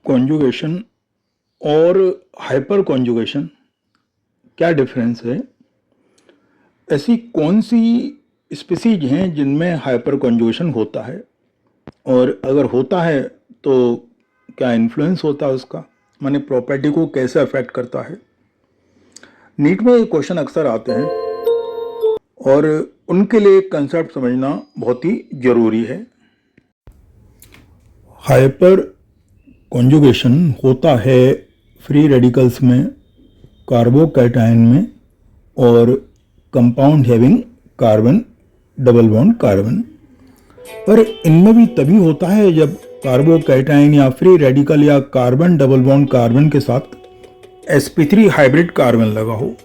Conjugation और hyper conjugation क्या difference है? ऐसी कौन सी स्पीसीज हैं जिनमें हाइपर कॉन्जुगेशन होता है, और अगर होता है तो क्या इन्फ्लुएंस होता है उसका, माने प्रॉपर्टी को कैसे अफेक्ट करता है? नीट में ये क्वेश्चन अक्सर आते हैं और उनके लिए कंसेप्ट समझना बहुत ही जरूरी है। हाइपर कॉन्जुगेशन होता है फ्री रेडिकल्स में, कार्बोकैटायन में और compound having carbon double bond carbon. पर इनमें भी तभी होता है जब कार्बोकैटायन या फ्री रेडिकल या कार्बन डबल बॉन्ड कार्बन के साथ sp3 हाइब्रिड कार्बन लगा हो।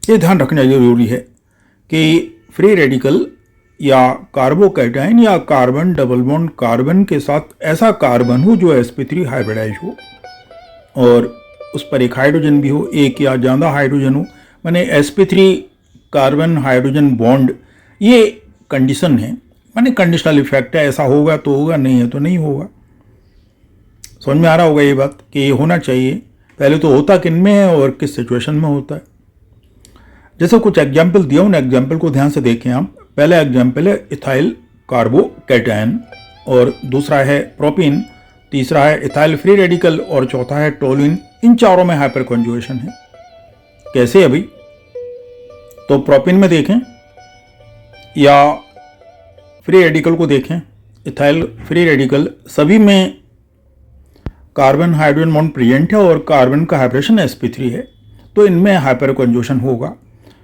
ये ध्यान रखना जरूरी है कि फ्री रेडिकल या कार्बोकैटायन या कार्बन डबल बॉन्ड कार्बन के साथ ऐसा कार्बन हो जो sp3 हाइब्रिडाइज हो और उस पर एक हाइड्रोजन भी हो, एक या ज़्यादा हाइड्रोजन हो, माने sp3 कार्बन हाइड्रोजन बॉन्ड। ये कंडीशन है, माने कंडीशनल इफेक्ट है। ऐसा होगा तो होगा, नहीं है तो नहीं होगा। समझ में आ रहा होगा ये बात कि ये होना चाहिए। पहले तो होता किन में है और किस सिचुएशन में होता है। जैसे कुछ एग्जाम्पल दिया, उन एग्जाम्पल को ध्यान से देखें आप। पहला एग्जाम्पल है इथाइल कार्बोकैटायन और दूसरा है प्रोपीन, तीसरा है इथाइल फ्री रेडिकल और चौथा है टोलुइन। इन चारों में हाइपर कॉन्जुगेशन है। कैसे अभी? तो प्रोपीन में देखें या फ्री रेडिकल को देखें, इथाइल फ्री रेडिकल सभी में कार्बन हाइड्रोजन बॉन्ड प्रेजेंट है और कार्बन का हाइब्रिडेशन sp3 है, तो इनमें हाइपर कॉन्जुगेशन होगा।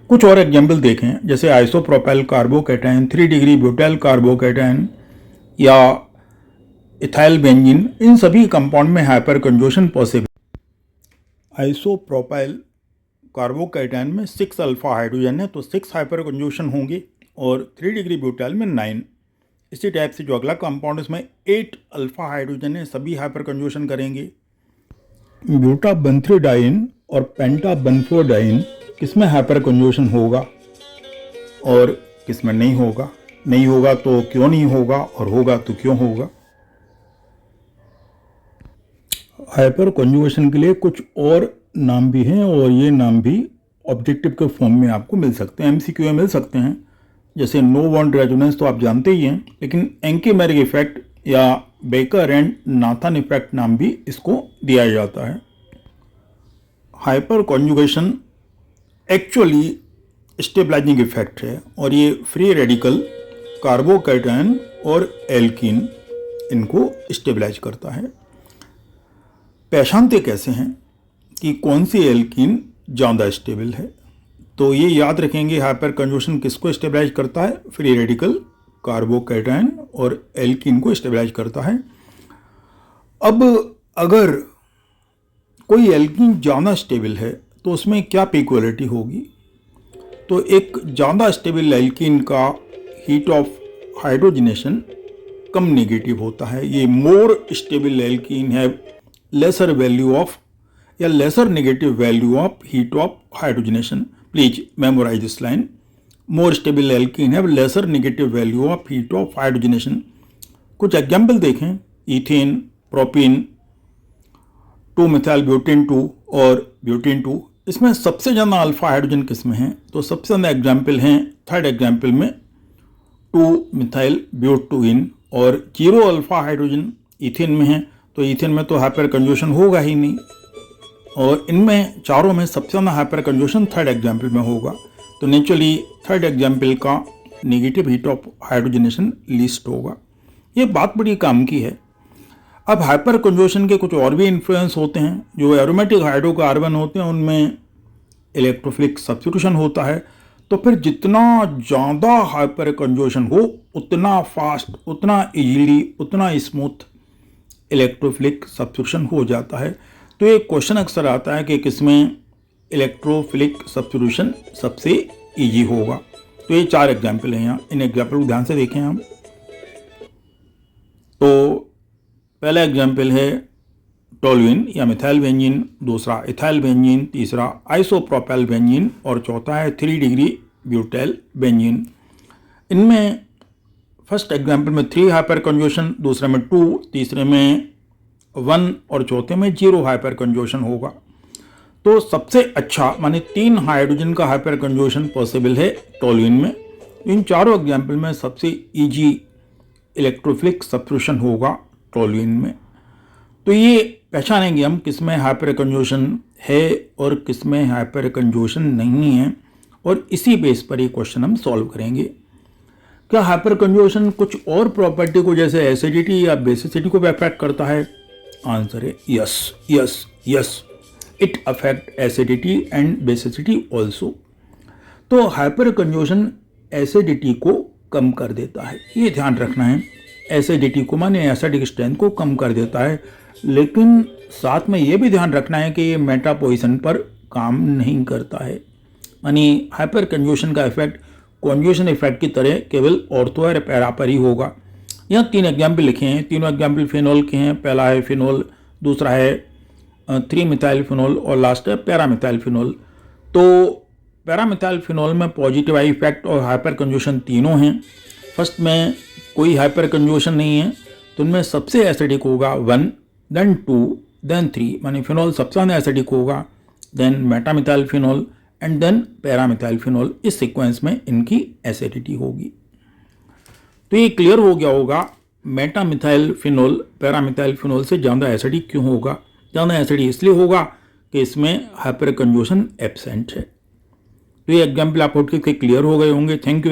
कुछ और एग्जाम्पल देखें, जैसे isopropyl carbocation, 3 degree butyl carbocation या इथाइल बेंजीन। इन सभी कंपाउंड में hyper conjugation possible. Isopropyl carbocation में 6 अल्फा हाइड्रोजन है तो 6 हाइपर कॉन्जुगेशन होंगे और 3 डिग्री ब्यूटाइल में 9। इसी टाइप से जो अगला कंपाउंड इसमें 8 अल्फा हाइड्रोजन है, सभी हाइपर कॉन्जुगेशन करेंगे। ब्यूटाबेंथ्रिडाइन और पेंटाबेंथ्रोडाइन किसमें हाइपर कॉन्जुगेशन होगा और किसमें नहीं होगा? नहीं होगा तो क्यों नहीं होगा, और होगा तो क्यों होगा? हाइपर कॉन्जुगेशन के लिए कुछ और नाम भी हैं और ये नाम भी ऑब्जेक्टिव के फॉर्म में आपको मिल सकते हैं, एमसीक्यू में मिल सकते हैं। जैसे नो बॉन्ड रेजोनेंस तो आप जानते ही हैं, लेकिन एंकीमेरिक इफेक्ट या बेकर एंड नाथन इफेक्ट नाम भी इसको दिया जाता है। Hyper conjugation actually stabilising effect है और ये फ्री रेडिकल कार्बोकैटायन और एल्कीन इनको स्टेबलाइज करता है। पहचानते कैसे हैं कि कौन सी एल्कीन ज़्यादा स्टेबल है? तो ये याद रखेंगे, हाइपर कॉन्जुगेशन किसको स्टेबलाइज करता है? फ्री रेडिकल कार्बोकैटायन और एल्कीन को स्टेबलाइज करता है। अब अगर कोई एल्कीन ज़्यादा स्टेबल है तो उसमें क्या इक्वलिटी होगी? तो एक ज़्यादा स्टेबल एल्कीन का हीट ऑफ हाइड्रोजनेशन कम नेगेटिव होता है। ये मोर स्टेबल एल्कीन है लेसर वैल्यू ऑफ या lesser negative value of heat of hydrogenation. Please memorise this line. More stable alkene है lesser negative value of heat of hydrogenation. कुछ example देखें, ethane, propene, 2 methyl butane 2 और butane 2। इसमें सबसे ज़्यादा alpha hydrogen किसमें हैं? तो सबसे ज़्यादा एग्जाम्पल हैं, थर्ड एग्जाम्पल में 2 मिथाइल ब्यूटेन और 0 अल्फा हाइड्रोजन इथेन में है। तो इथेन में तो हाइपर कॉन्जुगेशन होगा ही नहीं, और इनमें चारों में सबसे ज़्यादा हाइपर कॉन्जुगेशन थर्ड एग्जाम्पल में होगा। तो नेचुरली थर्ड एग्जाम्पल का negative heat of hydrogenation least होगा। ये बात बड़ी काम की है। अब हाइपर कॉन्जुगेशन के कुछ और भी इन्फ्लुएंस होते हैं। जो एरोमेटिक हाइड्रोकार्बन होते हैं उनमें इलेक्ट्रोफिलिक सब्स्टिट्यूशन होता है। तो फिर जितना ज़्यादा हाइपर कॉन्जुगेशन हो उतना फास्ट, उतना इजीली, उतना स्मूथ इलेक्ट्रोफिलिक सब्स्टिट्यूशन हो जाता है। तो ये क्वेश्चन अक्सर आता है कि किसमें इलेक्ट्रोफिलिक सब्स्टिट्यूशन सबसे इजी होगा। तो ये 4 एग्जाम्पल हैं यहाँ, इन एग्जाम्पल को ध्यान से देखें हम। तो पहला एग्जाम्पल है टोलुइन या मिथाइल बेंजीन, दूसरा इथाइल बेंजीन, तीसरा आइसोप्रोपाइल बेंजीन और चौथा है 3 डिग्री ब्यूटाइल बेंजीन। इनमें फर्स्ट एग्जाम्पल में 3 हाइपर कॉन्जुगेशन, दूसरे में 2, तीसरे में 1 और चौथे में 0 हाइपर कंजूशन होगा। तो सबसे अच्छा माने 3 हाइड्रोजन का हाइपर कंजूशन पॉसिबल है टोल्यूइन में। इन चारों एग्जाम्पल में सबसे इजी इलेक्ट्रोफिलिक सब्स्टिट्यूशन होगा टोल्यूइन में। तो ये पहचानेंगे हम किस में हाइपर कंजूशन है और किस में हाइपर कंजूशन नहीं है, और इसी बेस पर ये क्वेश्चन हम सॉल्व करेंगे। क्या हाइपर कंजूशन कुछ और प्रॉपर्टी को जैसे एसिडिटी या बेसिसिटी को भी अफेक्ट करता है? आंसर है yes yes yes, it affect acidity and basicity also. तो हाइपर कंजूशन एसिडिटी को कम कर देता है, ये ध्यान रखना है। एसिडिटी को माने एसिडिक स्ट्रेंथ को कम कर देता है, लेकिन साथ में ये भी ध्यान रखना है कि ये मेटापोजिशन पर काम नहीं करता है। यानी हाइपर कंजूशन का इफेक्ट कंजूशन इफेक्ट की तरह केवल ऑर्थो और पैरा पर ही होगा। यहाँ 3 एग्जाम्पल लिखे हैं, तीनों एग्जाम्पल फिनोल के हैं। पहला है फिनोल, दूसरा है 3-मिथाइल फिनोल और लास्ट है पैरामिथाइल फिनोल। तो पैरामिथाइल फिनोल में पॉजिटिव आई इफेक्ट और हाइपर कंजूशन तीनों हैं। फर्स्ट में कोई हाइपर कंजूशन नहीं है, तो उनमें सबसे एसिडिक होगा 1, देन 2, देन 3, मानी फिनोल सबसे ज़्यादा एसिडिक होगा, then meta methyl phenol and then para methyl phenol. इस सीक्वेंस में इनकी एसिडिटी होगी। तो ये क्लियर हो गया होगा मेटामिथाइल फिनोल पैरामिथाइल फिनोल से ज़्यादा एसिडिक क्यों होगा। ज़्यादा एसिडिक इसलिए होगा कि इसमें हाइपर कंजूशन एब्सेंट है। तो ये एग्जाम्पल आप उठ के क्लियर हो गए होंगे। Thank you.